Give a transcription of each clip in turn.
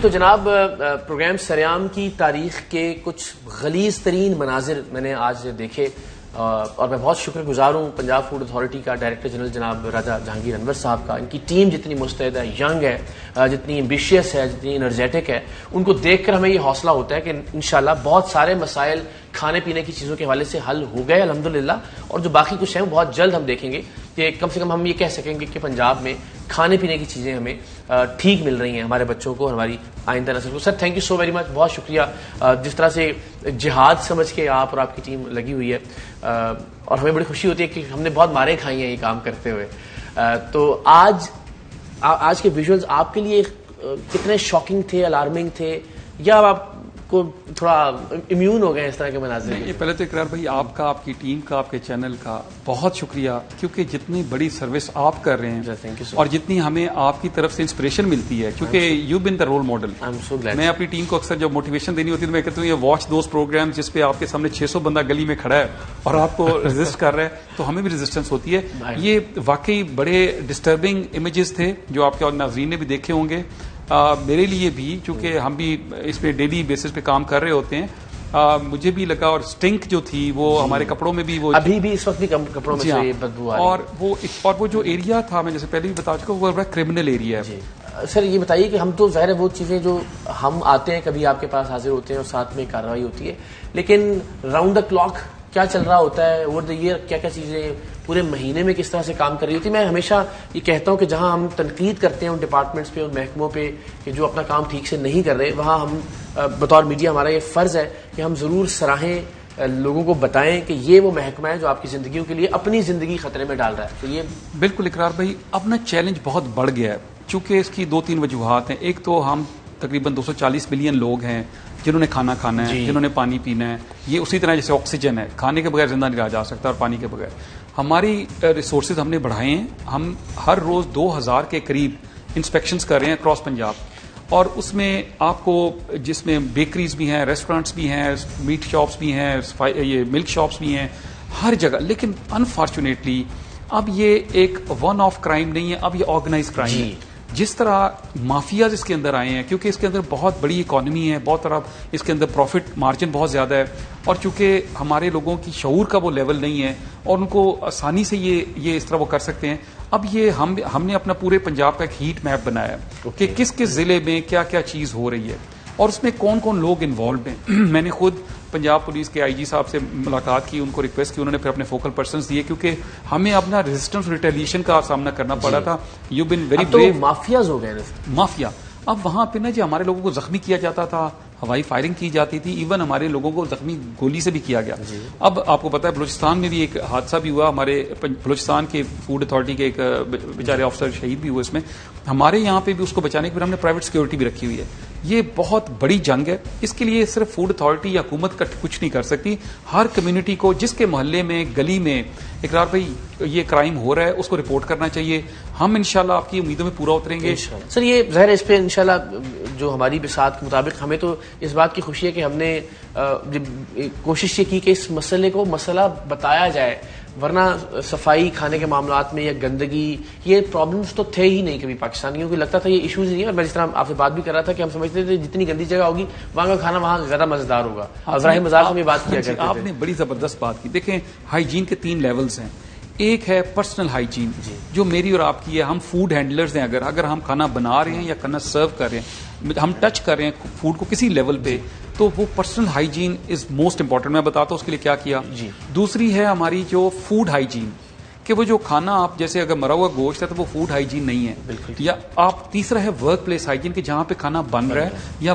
تو جناب پروگرام سریام کی تاریخ کے کچھ غلیظ ترین مناظر میں نے آج دیکھے، اور میں بہت شکر گزار ہوں پنجاب فوڈ اتھارٹی کا ڈائریکٹر جنرل جناب راجہ جہانگیر انور صاحب کا. ان کی ٹیم جتنی مستعد ہے، ینگ ہے، جتنی ایمبیشیس ہے، جتنی انرجیٹک ہے، ان کو دیکھ کر ہمیں یہ حوصلہ ہوتا ہے کہ انشاءاللہ بہت سارے مسائل کھانے پینے کی چیزوں کے حوالے سے حل ہو گئے الحمدللہ، اور جو باقی کچھ ہیں وہ بہت جلد ہم دیکھیں گے کہ کم سے کم ہم یہ کہہ سکیں گے کہ پنجاب میں کھانے پینے کی چیزیں ہمیں ٹھیک مل رہی ہیں ہمارے بچوں کو اور ہماری آئندہ نسل کو. Sir thank you so very much, بہت شکریہ جس طرح سے جہاد سمجھ کے آپ اور آپ کی ٹیم لگی ہوئی ہے، اور ہمیں بڑی خوشی ہوتی ہے کہ ہم نے بہت مارے کھائی ہیں یہ کام کرتے ہوئے. تو آج کے ویژولز آپ کے لیے کتنے شاکنگ تھے، الارمنگ تھے، یا آپ کو تھوڑا امیون ہو گئے اس طرح کے مناظر؟ یہ پہلے تو اقرار بھائی آپ کا، آپ کی ٹیم کا، آپ کے چینل کا بہت شکریہ، کیونکہ جتنی بڑی سروس آپ کر رہے ہیں اور جتنی ہمیں آپ کی طرف سے انسپریشن ملتی ہے، کیونکہ you been the role model. میں اپنی ٹیم کو اکثر جب موٹیویشن دینی ہوتی ہے تو میں کہتا ہوں یہ واچ دوز پروگرام جس پہ آپ کے سامنے 600 بندہ گلی میں کھڑا ہے اور آپ کو ریزسٹ کر رہا ہے، تو ہمیں بھی ریزسٹنس ہوتی ہے. یہ واقعی بڑے ڈسٹربنگ امیجز تھے جو آپ کے اور ناظرین نے بھی دیکھے ہوں گے، میرے لیے بھی، چونکہ ہم بھی اس پہ ڈیلی بیسس پہ کام کر رہے ہوتے ہیں. مجھے بھی لگا، اور سٹنک جو تھی وہ ہمارے کپڑوں میں بھی، وہ ابھی بھی اس وقت بھی کپڑوں میں سے بدبو آ رہی ہے، اور وہ جو ایریا تھا میں جیسے پہلے بھی بتا چکا وہ بڑا کرمنل ایریا ہے. سر یہ بتائیے کہ ہم تو ظاہر ہے وہ چیزیں جو ہم آتے ہیں کبھی آپ کے پاس حاضر ہوتے ہیں اور ساتھ میں کارروائی ہوتی ہے، لیکن راؤنڈ دا کلاک کیا چل رہا ہوتا ہے اوور دا ایئر؟ کیا کیا چیزیں پورے مہینے میں کس طرح سے کام کر رہی ہوتی ہے؟ میں ہمیشہ یہ کہتا ہوں کہ جہاں ہم تنقید کرتے ہیں ان ڈپارٹمنٹس پہ، ان محکموں پہ کہ جو اپنا کام ٹھیک سے نہیں کر رہے، وہاں ہم بطور میڈیا ہمارا یہ فرض ہے کہ ہم ضرور سراہیں، لوگوں کو بتائیں کہ یہ وہ محکمہ ہے جو آپ کی زندگیوں کے لیے اپنی زندگی خطرے میں ڈال رہا ہے. تو یہ بالکل اقرار بھائی، اپنا چیلنج بہت بڑھ گیا ہے، چونکہ اس کی 2-3 وجوہات ہیں. ایک تو ہم تقریباً 240 ملین لوگ ہیں جنہوں نے کھانا کھانا ہے، جنہوں نے پانی پینا ہے. یہ اسی طرح جیسے آکسیجن ہے، کھانے کے بغیر زندہ نہیں رہا جا سکتا اور پانی کے بغیر. ہماری ریسورسز ہم نے بڑھائے ہیں، ہم ہر روز 2000 کے قریب انسپیکشنز کر رہے ہیں اکراس پنجاب، اور اس میں آپ کو جس میں بیکریز بھی ہیں، ریسٹورینٹس بھی ہیں، میٹ شاپس بھی ہیں، یہ ملک شاپس بھی ہیں، ہر جگہ. لیکن انفارچونیٹلی اب یہ ایک ون آف کرائم نہیں ہے، اب یہ آرگنائز کرائم ہے. جس طرح مافیاز اس کے اندر آئے ہیں، کیونکہ اس کے اندر بہت بڑی اکانومی ہے، بہت طرح اس کے اندر پروفٹ مارجن بہت زیادہ ہے، اور چونکہ ہمارے لوگوں کی شعور کا وہ لیول نہیں ہے اور ان کو آسانی سے یہ اس طرح وہ کر سکتے ہیں. اب یہ ہم نے اپنا پورے پنجاب کا ایک ہیٹ میپ بنایا ہے کہ کس کس ضلع میں کیا کیا چیز ہو رہی ہے اور اس میں کون کون لوگ انوالوڈ ہیں. میں نے خود پنجاب پولیس کے IG صاحب سے ملاقات کی، ان کو ریکویسٹ کی، انہوں نے پھر اپنے فوکل پرسنز دیے، کیونکہ ہمیں اپنا ریزسٹنس ریٹیلیشن کا سامنا کرنا پڑا تھا. You been very brave. Mafias ہو گئے مافیا. اب وہاں پہ نا جی ہمارے لوگوں کو زخمی کیا جاتا تھا، ہوائی فائرنگ کی جاتی تھی، ایون ہمارے لوگوں کو زخمی گولی سے بھی کیا گیا. اب آپ کو پتا ہے بلوچستان میں بھی ایک حادثہ بھی ہوا، ہمارے بلوچستان کے فوڈ اتھارٹی کے ایک بیچارے آفیسر شہید بھی ہوئے اس میں. ہمارے یہاں پہ بھی اس کو بچانے کے لیے ہم نے پرائیویٹ سیکورٹی بھی رکھی ہوئی ہے. یہ بہت بڑی جنگ ہے. اس کے لیے صرف فوڈ اتھارٹی یا حکومت کا کچھ نہیں کر سکتی. ہر کمیونٹی کو جس کے محلے میں، گلی میں اقرار بھائی یہ کرائم ہو رہا ہے اس کو رپورٹ کرنا چاہیے. ہم انشاءاللہ آپ کی امیدوں میں پورا اتریں گے. سر یہ ظاہر ہے اس پہ انشاءاللہ جو ہماری بساط کے مطابق ہمیں تو اس بات کی خوشی ہے کہ ہم نے کوشش یہ کی کہ اس مسئلے کو مسئلہ بتایا جائے، ورنہ صفائی کھانے کے معاملات میں یا گندگی یہ پرابلمز تو تھے ہی نہیں کبھی پاکستانیوں کو، لگتا تھا یہ ایشوز ہی نہیں ہے. اور میں جس طرح آپ سے بات بھی کر رہا تھا کہ ہم سمجھتے تھے جتنی گندی جگہ ہوگی وہاں کا کھانا وہاں زیادہ مزیدار ہوگا. ابراہیم مزاق میں بات کیا کرتے تھے. آپ نے بڑی زبردست بات کی. دیکھیں ہائیجین کے 3 لیولز ہیں. ایک ہے پرسنل ہائیجین جو میری اور آپ کی ہے. ہم فوڈ ہینڈلرز ہیں، اگر ہم کھانا بنا رہے ہیں یا کھانا سرو کر رہے ہیں، ہم ٹچ کر رہے ہیں فوڈ کو کسی لیول پہ، تو وہ personal hygiene is most important. میں بتاتا ہوں اس کے لیے کیا کیا. دوسری ہے ہماری جو فوڈ ہائیجین، کہ وہ جو کھانا آپ جیسے اگر مرا ہوا گوشت ہے تو وہ فوڈ ہائیجین نہیں ہے. یا آپ تیسرا ہے ورک پلیس ہائیجین، کہ جہاں پہ کھانا بن رہا ہے یا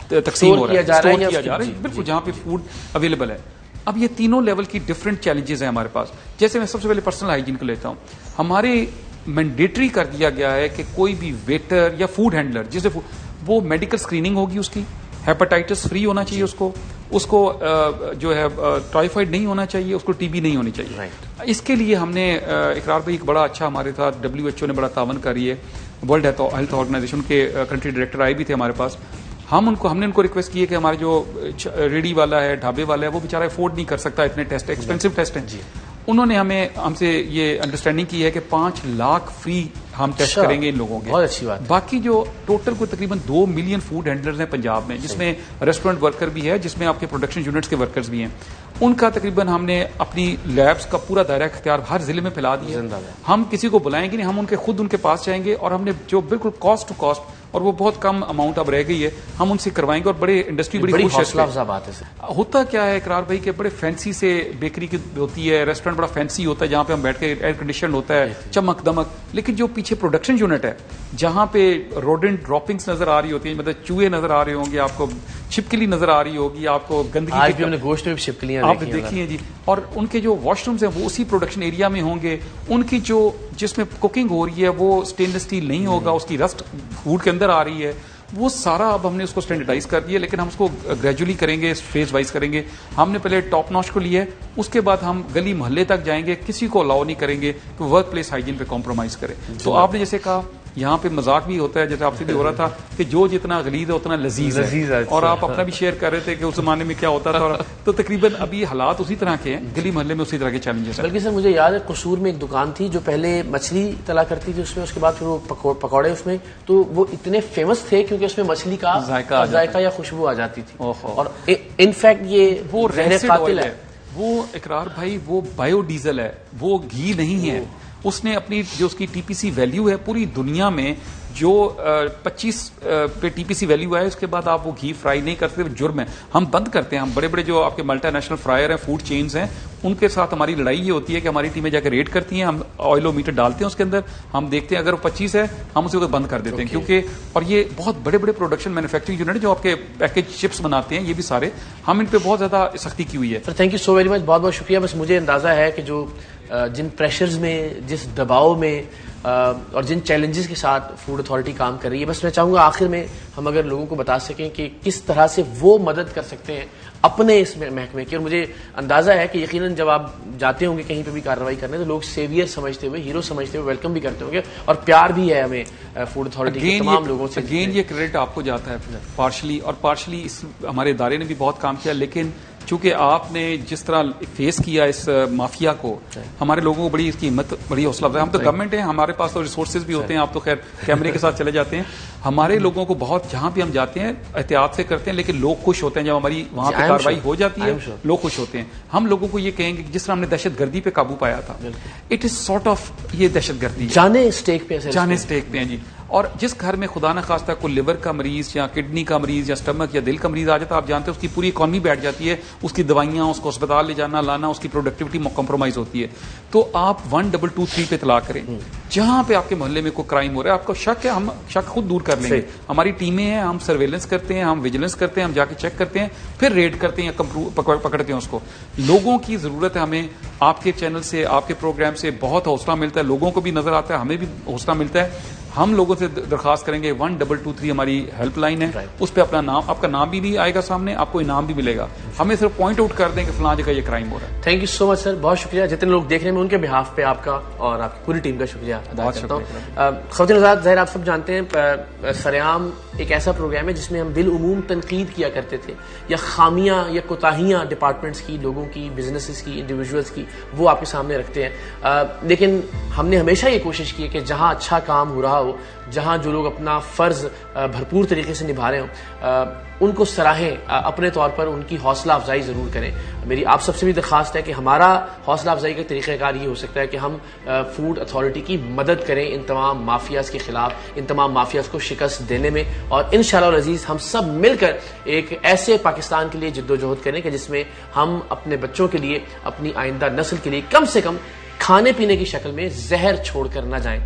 تقسیم ہو رہا ہے، اسٹور کیا جا رہا ہے، بالکل جہاں پہ فوڈ اویلیبل ہے. اب یہ تینوں لیول کی ڈفرینٹ چیلنجز ہیں ہمارے پاس. جیسے میں سب سے پہلے پرسنل ہائیجین کو لیتا ہوں. ہمارے مینڈیٹری کر دیا گیا ہے کہ کوئی بھی ویٹر یا فوڈ ہینڈلر جسے وہ میڈیکل اسکریننگ ہوگی، اس کی ہیپاٹائٹس فری ہونا چاہیے، اس کو جو ہے ٹائیفائڈ نہیں ہونا چاہیے، اس کو TB نہیں ہونی چاہیے. اس کے لیے ہم نے اقرار بھائی ایک بڑا اچھا ہمارے ساتھ WHO نے بڑا تعاون کری ہے. ورلڈ ہیلتھ آرگنائزیشن کے کنٹری ڈائریکٹر آئے بھی تھے ہمارے پاس. ہم نے ان کو ریکویسٹ کی ہے کہ ہمارے جو ریڑھی والا ہے، ڈھابے والا ہے، وہ بیچارہ افورڈ نہیں کر سکتا اتنے ٹیسٹ، ایکسپینسو ٹیسٹ ہیں. انہوں نے ہم سے یہ انڈرسٹینڈنگ کی ہے کہ 5 لاکھ فری ہم ٹیسٹ کریں گے ان لوگوں کے. بہت اچھی بات. باقی جو ٹوٹل کو تقریباً 2 ملین فوڈ ہینڈلرز ہیں پنجاب میں، جس میں ریسٹورینٹ ورکر بھی ہے، جس میں آپ کے پروڈکشن یونٹس کے ورکرز بھی ہیں. ان کا تقریباً ہم نے اپنی لیبس کا پورا دائرہ اختیار ہر ضلع میں پھیلا دیا. ہم کسی کو بلائیں گے نہیں، ہم ان کے پاس جائیں گے اور ہم نے جو بالکل کاسٹ ٹو کاسٹ، اور وہ بہت کم اماؤنٹ اب رہ گئی ہے، ہم ان سے کروائیں گے. اور بڑے انڈسٹری بڑی حوصلہ افزا بات ہے. ہوتا کیا ہے اقرار بھائی کہ بڑے فینسی سے بیکری کی ہوتی ہے، ریسٹورینٹ بڑا فینسی ہوتا ہے جہاں پہ ہم بیٹھ کے ایئر کنڈیشن ہوتا ہے، چمک دمک، لیکن جو پیچھے پروڈکشن یونٹ ہے جہاں پہ روڈنٹ ڈراپنگز نظر آ رہی ہوتی ہیں، مطلب چوہے نظر آ رہے ہوں گے، آپ کو چھپکلی نظر آ رہی ہوگی، آپ کو گندگی، ہم نے گوشت میں چھپکلیاں آپ نے دیکھی ہیں جی، اور ان کے جو واش رومز ہیں وہ اسی پروڈکشن ایریا میں ہوں گے. ان کی جو جس میں کوکنگ ہو رہی ہے وہ اسٹین لیس اسٹیل نہیں ہوگا، اس کی رسٹ فوڈ کے اندر آ رہی ہے. وہ سارا اب ہم نے اس کو اسٹینڈرڈائز کر دیا، لیکن ہم اس کو گریجولی کریں گے، فیز وائز کریں گے. ہم نے پہلے ٹاپ ناچ کو لیا ہے، اس کے بعد ہم گلی محلے تک جائیں گے. کسی کو الاؤ نہیں کریں گے کہ ورک پلیس ہائیجین پہ کمپرومائز کرے. تو آپ نے جیسے کہا یہاں پہ مذاق بھی ہوتا ہے، جیسے آپ سے بھی ہو رہا تھا کہ جو جتنا غلیظ ہے اتنا لذیذ ہے، اور آپ اپنا بھی شیئر کر رہے تھے کہ اس زمانے میں کیا ہوتا تھا. تو تقریباً ابھی حالات اسی طرح کے ہیں، گلی محلے میں اسی طرح کے چیلنجز ہیں. بلکہ سر مجھے یاد ہے قصور میں ایک دکان تھی جو پہلے مچھلی تلا کرتی تھی، اس میں اس کے بعد پھر وہ پکوڑے اس میں، تو وہ اتنے فیمس تھے کیونکہ اس میں مچھلی کا ذائقہ یا خوشبو آ جاتی تھی. اور انفیکٹ یہ وہ قاتل ہے، وہ اقرار بھائی وہ بایو ڈیزل ہے، وہ گھی نہیں ہے. اس نے اپنی جو اس کی ٹی پی سی ویلیو ہے پوری دنیا میں، جو 25 پہ ٹی پی سی ویلیو ہے، اس کے بعد آپ وہ گھی فرائی نہیں کرتے، جرم ہے. ہم بند کرتے ہیں. ہم بڑے بڑے جو آپ کے ملٹی نیشنل فرائر ہیں، فوڈ چینز ہیں، ان کے ساتھ ہماری لڑائی یہ ہوتی ہے کہ ہماری ٹیمیں جا کے ریڈ کرتی ہیں، ہم آئلو میٹر ڈالتے ہیں اس کے اندر، ہم دیکھتے ہیں اگر وہ 25 ہے ہم اسے بند کر دیتے ہیں. کیونکہ اور یہ بہت بڑے بڑے پروڈکشن مینوفیکچرنگ یونٹ جو آپ کے پیکج چپس بناتے ہیں، یہ بھی سارے ہم ان پہ بہت زیادہ سختی کی ہوئی ہے. Sir thank you so very much, بہت بہت شکریہ. بس مجھے اندازہ ہے کہ جو جن پریشرز میں، جس دباؤ میں اور جن چیلنجز کے ساتھ فوڈ اتھارٹی کام کر رہی ہے، بس میں چاہوں گا آخر میں ہم اگر لوگوں کو بتا سکیں کہ کس طرح سے وہ مدد کر سکتے ہیں اپنے اس محکمے کی. اور مجھے اندازہ ہے کہ یقیناً جب آپ جاتے ہوں گے کہیں پہ بھی کارروائی کرنے تو لوگ سیویئر سمجھتے ہوئے، ہیرو سمجھتے ہوئے ویلکم بھی کرتے ہوں گے، اور پیار بھی ہے ہمیں فوڈ اتھارٹی کے تمام لوگوں سے. اگین یہ کریڈٹ آپ کو جاتا ہے پارشلی، اور پارشلی اس ہمارے ادارے نے بھی بہت کام کیا. لیکن چونکہ آپ نے جس طرح فیس کیا اس مافیا کو، ہمارے لوگوں کو بڑی اس کی ہمت، بڑی حوصلہ افزائی. ہم تو گورنمنٹ ہیں، ہمارے پاس تو ریسورسز بھی ہوتے ہیں، آپ تو خیر کیمرے کے ساتھ چلے جاتے ہیں. ہمارے لوگوں کو بہت، جہاں بھی ہم جاتے ہیں احتیاط سے کرتے ہیں، لیکن لوگ خوش ہوتے ہیں جب ہماری وہاں پہ کارروائی ہو جاتی ہے، لوگ خوش ہوتے ہیں. ہم لوگوں کو یہ کہیں گے کہ جس طرح ہم نے دہشت گردی پہ قابو پایا تھا، اٹ از سارٹ آف یہ دہشت گردی جانے اسٹیک پہ ہیں جی. اور جس گھر میں خدا نہ خواستہ کوئی لیور کا مریض یا کڈنی کا مریض یا اسٹمک یا دل کا مریض آ جاتا ہے، آپ جانتے ہیں اس کی پوری اکانومی بیٹھ جاتی ہے، اس کی دوائیاں، اس کو اسپتال لے جانا لانا، اس کی پروڈکٹیوٹی کمپرومائز ہوتی ہے. تو آپ 1223 پہ اطلاع کریں. جہاں پہ آپ کے محلے میں کوئی کرائم ہو رہا ہے، آپ کو شک ہے، ہم شک خود دور کر لیں گے. ہماری ٹیمیں ہیں، ہم سرویلنس کرتے ہیں، ہم ویجیلنس کرتے ہیں، ہم جا کے چیک کرتے ہیں، پھر ریڈ کرتے ہیں، پکڑتے ہیں اس کو. لوگوں کی ضرورت ہے ہمیں. آپ کے چینل سے، آپ کے پروگرام سے بہت حوصلہ ملتا ہے، لوگوں کو بھی نظر آتا ہے، ہمیں بھی حوصلہ ملتا ہے. ہم لوگوں سے درخواست کریں گے 1223 ہماری ہیلپ لائن ہے، اس پہ اپنا نام، آپ کا نام بھی نہیں آئے گا سامنے، آپ کو انعام بھی ملے گا. ہمیں صرف پوائنٹ آؤٹ کر دیں کہ فلاں جگہ یہ کرائم ہو رہا ہے. تھینک یو سو مچ سر، بہت شکریہ. جتنے لوگ دیکھ رہے ہیں ان کے بہاف پہ آپ کا اور آپ کی پوری ٹیم کا شکریہ ادا کرتا ہوں. خواتین حضرات، ظاہر آپ سب جانتے ہیں سریام ایک ایسا پروگرام ہے جس میں ہم بالعموم تنقید کیا کرتے تھے، یا خامیاں یا کوتاہیاں ڈپارٹمنٹس کی، لوگوں کی، بزنسز کی، انڈیویجولس کی، وہ آپ کے سامنے رکھتے ہیں. لیکن ہم نے ہمیشہ یہ کوشش کی ہے کہ جہاں اچھا کام ہو رہا ہو، جہاں جو لوگ اپنا فرض بھرپور طریقے سے نبھا رہے ہوں، ان کو سراہیں، اپنے طور پر ان کی حوصلہ افزائی ضرور کریں. میری آپ سب سے بھی درخواست ہے کہ ہمارا حوصلہ افزائی کا طریقہ کار یہ ہو سکتا ہے کہ ہم فوڈ اتھارٹی کی مدد کریں ان تمام مافیاز کے خلاف، ان تمام مافیاز کو شکست دینے میں، اور انشاءاللہ العزیز ہم سب مل کر ایک ایسے پاکستان کے لیے جد و جہد کریں کہ جس میں ہم اپنے بچوں کے لیے، اپنی آئندہ نسل کے لیے کم سے کم کھانے پینے کی شکل میں زہر چھوڑ کر نہ جائیں.